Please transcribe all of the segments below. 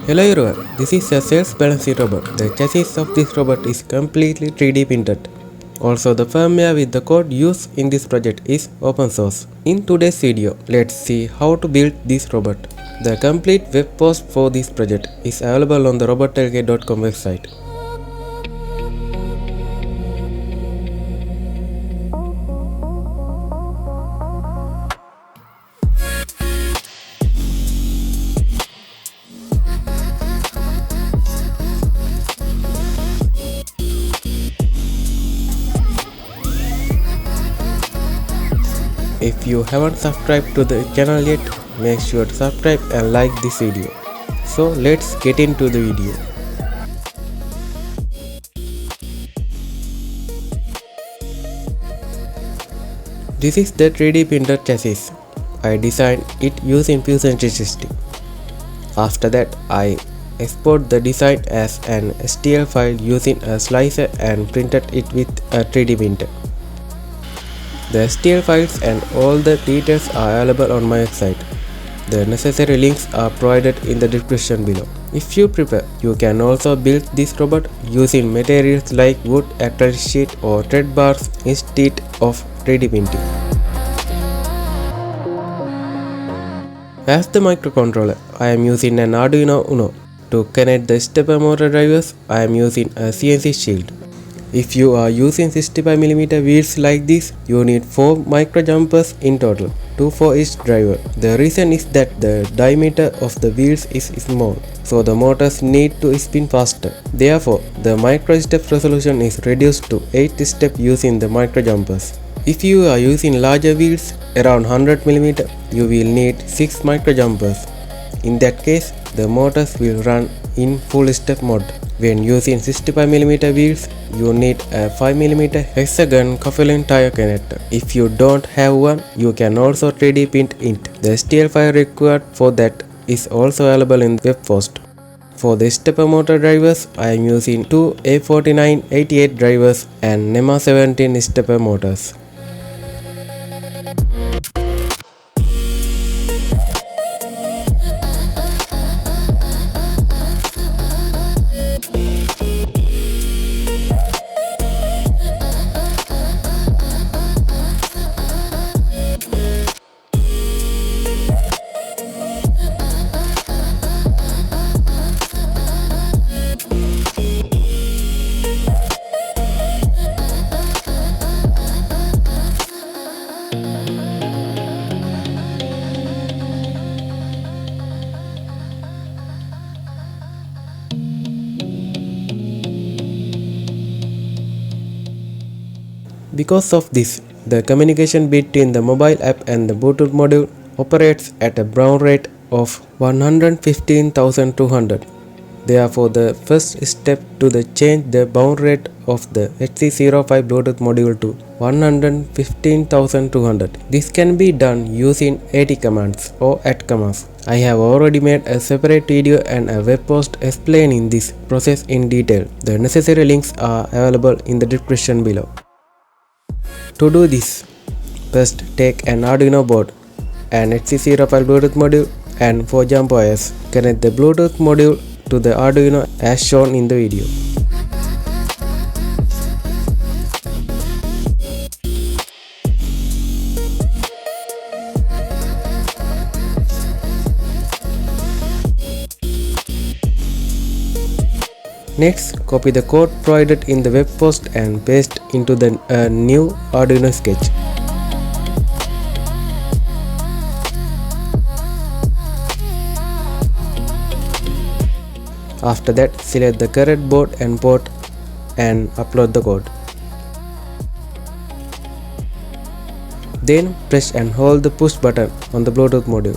Hello everyone, this is a self-balancing robot. The chassis of this robot is completely 3D printed. Also, the firmware with the code used in this project is open source. In today's video, let's see how to build this robot. The complete web post for this project is available on the robotics.com website. If you haven't subscribed to the channel yet, make sure to subscribe and like this video. So let's get into the video. This is the 3D printer chassis. I designed it using Fusion 360. After that, I export the design as an STL file using a slicer and printed it with a 3D printer. The STL files and all the details are available on my website. The necessary links are provided in the description below. If you prefer, you can also build this robot using materials like wood, acrylic sheet or thread bars instead of 3D printing. As the microcontroller, I am using an Arduino Uno. To connect the stepper motor drivers, I am using a CNC Shield. If you are using 65mm wheels like this, you need 4 micro jumpers in total, 2 for each driver. The reason is that the diameter of the wheels is small, so the motors need to spin faster. Therefore, the micro step resolution is reduced to 8 steps using the micro jumpers. If you are using larger wheels, around 100mm, you will need 6 micro jumpers. In that case, the motors will run in full step mode. When using 65mm wheels, you need a 5mm hexagon coupling tire connector. If you don't have one, you can also 3D print it. The STL file required for that is also available in the web post. For the stepper motor drivers, I am using 2 A4988 drivers and NEMA 17 stepper motors. Because of this, the communication between the mobile app and the Bluetooth module operates at a baud rate of 115,200. Therefore, the first step to change the baud rate of the HC05 Bluetooth module to 115,200. This can be done using AT commands or AT commands. I have already made a separate video and a web post explaining this process in detail. The necessary links are available in the description below. To do this, first take an Arduino board, an HC05 Bluetooth module and 4 jump wires. Connect the Bluetooth module to the Arduino as shown in the video. Next, copy the code provided in the web post and paste into the new Arduino sketch. After that, select the correct board and port and upload the code. Then press and hold the push button on the Bluetooth module.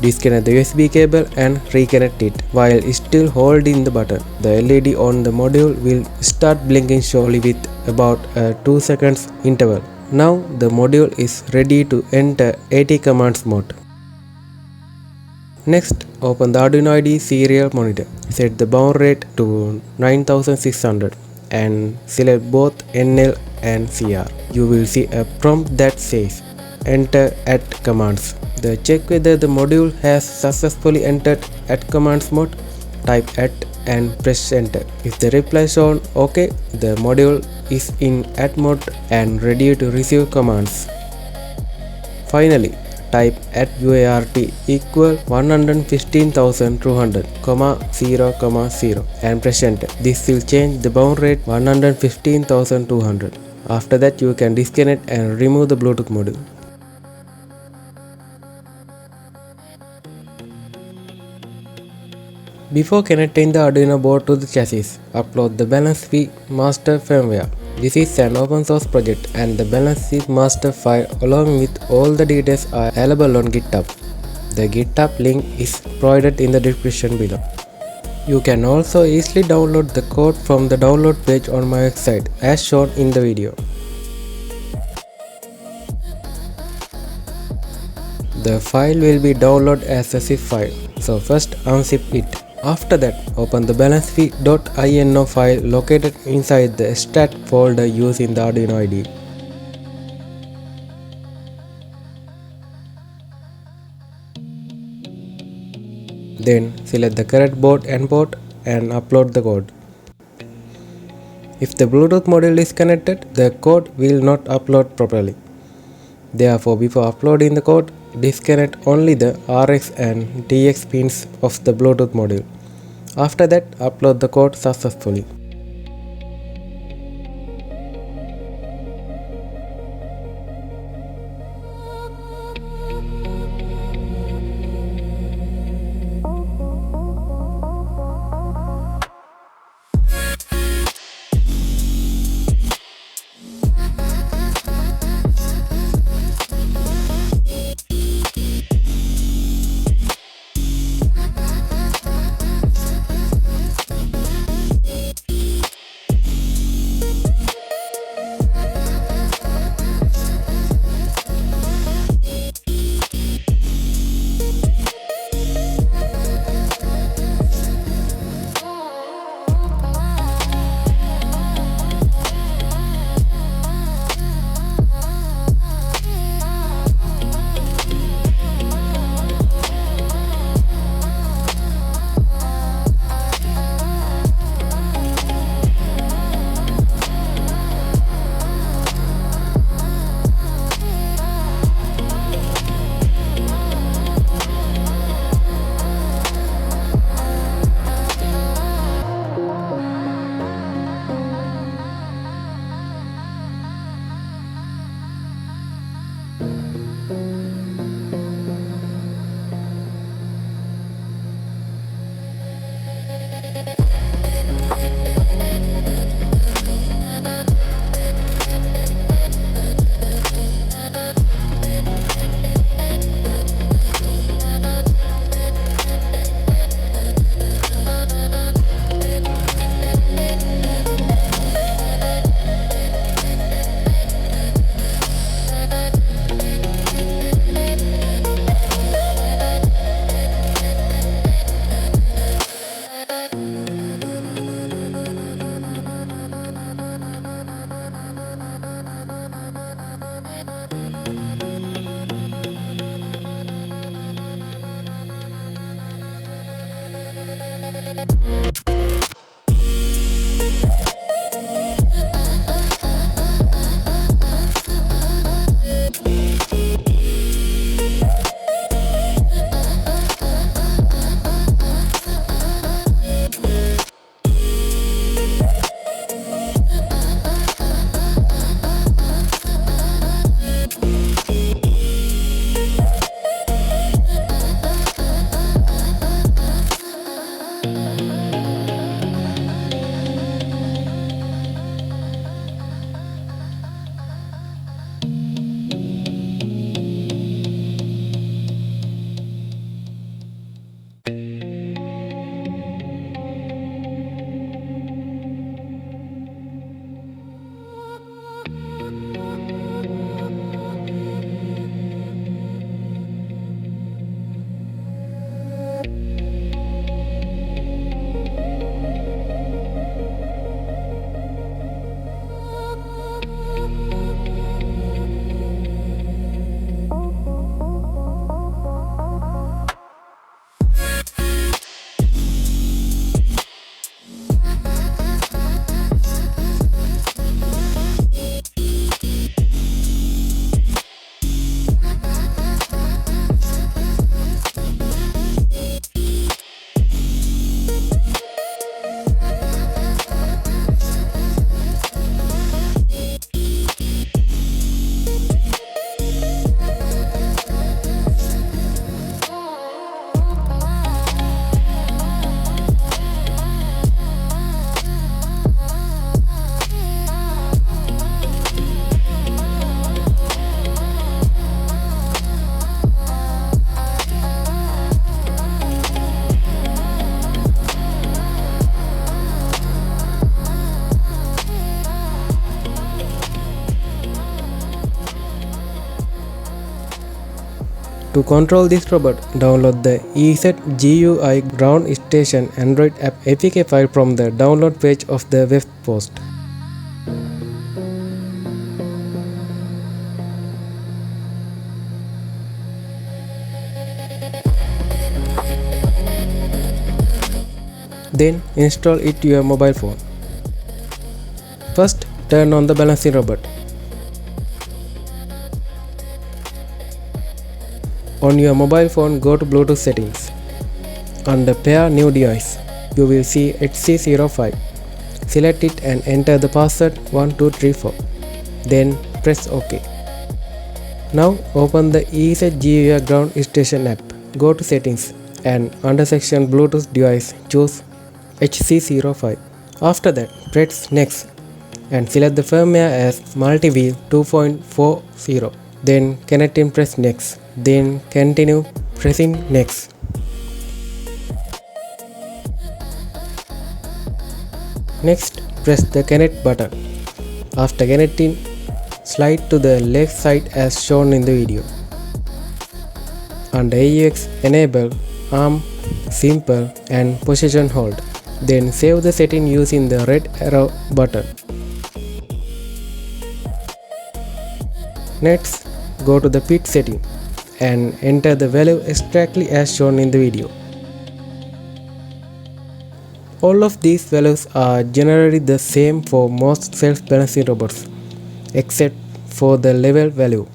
Disconnect the USB cable and reconnect it. While still holding the button, the LED on the module will start blinking slowly with about a 2 seconds interval. Now the module is ready to enter AT commands mode. Next, open the Arduino IDE serial monitor. Set the baud rate to 9600 and select both NL and CR. You will see a prompt that says enter at commands. Check whether the module has successfully entered at commands mode. type at and press enter. If the reply shown OK, the module is in at mode and ready to receive commands. Finally, type at UART equal 115,200, 0, 0 and press enter. This will change the bound rate 115,200. After that, you can disconnect and remove the Bluetooth module. Before connecting the Arduino board to the chassis, upload the BalancingWii master firmware. This is an open source project and the BalancingWii master file along with all the details are available on GitHub. The GitHub link is provided in the description below. You can also easily download the code from the download page on my website as shown in the video. The file will be downloaded as a zip file, so first unzip it. After that, open the balancingwii.ini file located inside the stat folder using the Arduino IDE. Then select the correct board and port and upload the code. If the Bluetooth module is connected, the code will not upload properly. Therefore, before uploading the code, disconnect only the RX and TX pins of the Bluetooth module. After that, upload the code successfully. To control this robot, download the EZ-GUI ground station Android app APK file from the download page of the web post. Then install it to your mobile phone. First, turn on the balancing robot. On your mobile phone, go to Bluetooth settings. Under Pair New Device, you will see HC05. Select it and enter the password 1234. Then press OK. Now open the EZ-GUI ground station app. Go to Settings and under section Bluetooth device choose HC05. After that, press Next and select the firmware as Multi-Wheel 2.40. Then connect and press Next. Then continue pressing Next. Next, press the Connect button. After connecting, slide to the left side as shown in the video. Under AUX, enable Arm, Simple and Position Hold. Then save the setting using the red arrow button. Next, go to the PID setting and enter the value exactly as shown in the video. All of these values are generally the same for most self-balancing robots, except for the level value.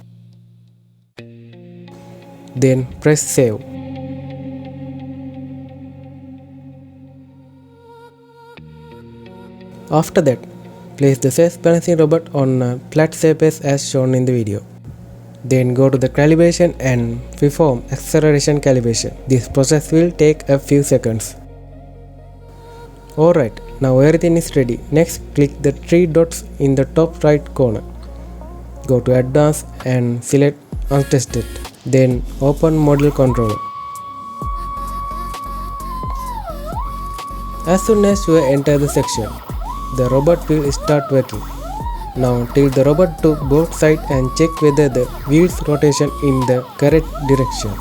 Then press Save. After that, place the self-balancing robot on a flat surface as shown in the video. Then go to the calibration and perform acceleration calibration. This process will take a few seconds. Alright, now everything is ready. Next, click the three dots in the top right corner. Go to Advanced and select Untested. Then open Model Controller. As soon as you enter the section, the robot will start working. Now tilt the robot to both sides and check whether the wheel's rotation in the correct direction.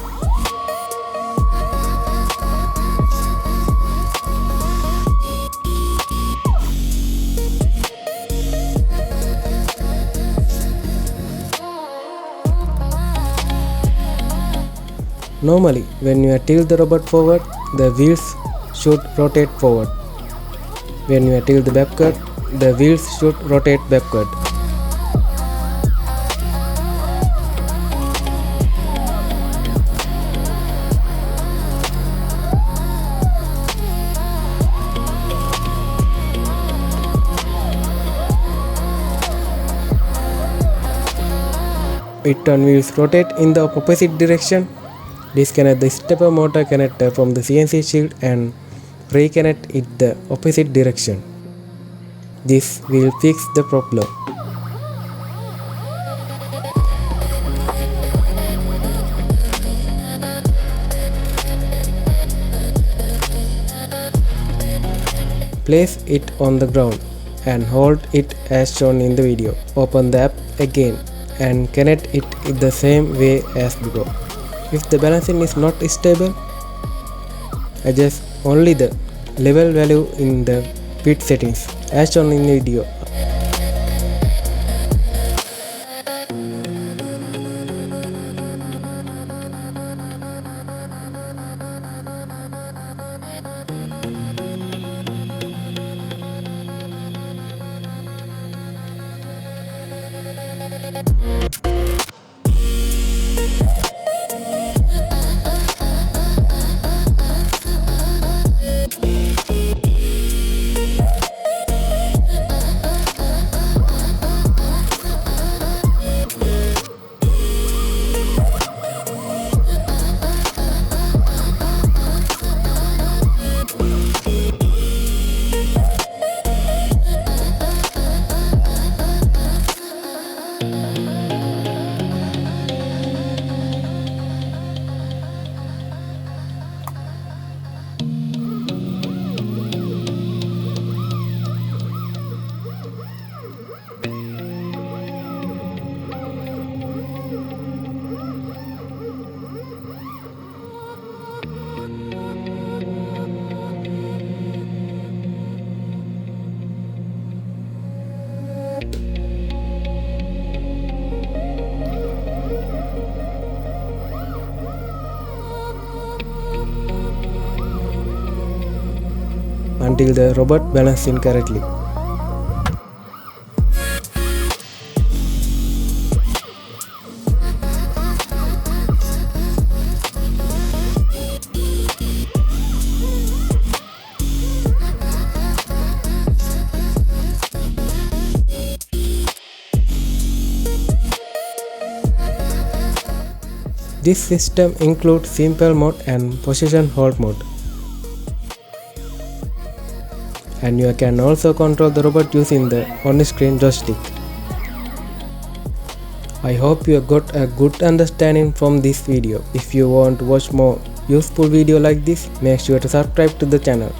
Normally, when you tilt the robot forward, the wheels should rotate forward. When you tilt the backward, the wheels should rotate backward. Return wheels rotate in the opposite direction. Disconnect the stepper motor connector from the CNC Shield and reconnect it the opposite direction. This will fix the problem. Place it on the ground and hold it as shown in the video. Open the app again and connect it in the same way as before. If the balancing is not stable, adjust only the level value in the PID settings as shown in the video. until the robot balances correctly. This system includes simple mode and position hold mode. And you can also control the robot using the on-screen joystick. I hope you got a good understanding from this video. If you want to watch more useful video like this, make sure to subscribe to the channel,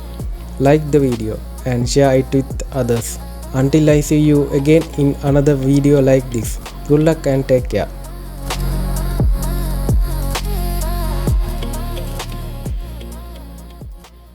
like the video and share it with others. Until I see you again in another video like this, good luck and take care.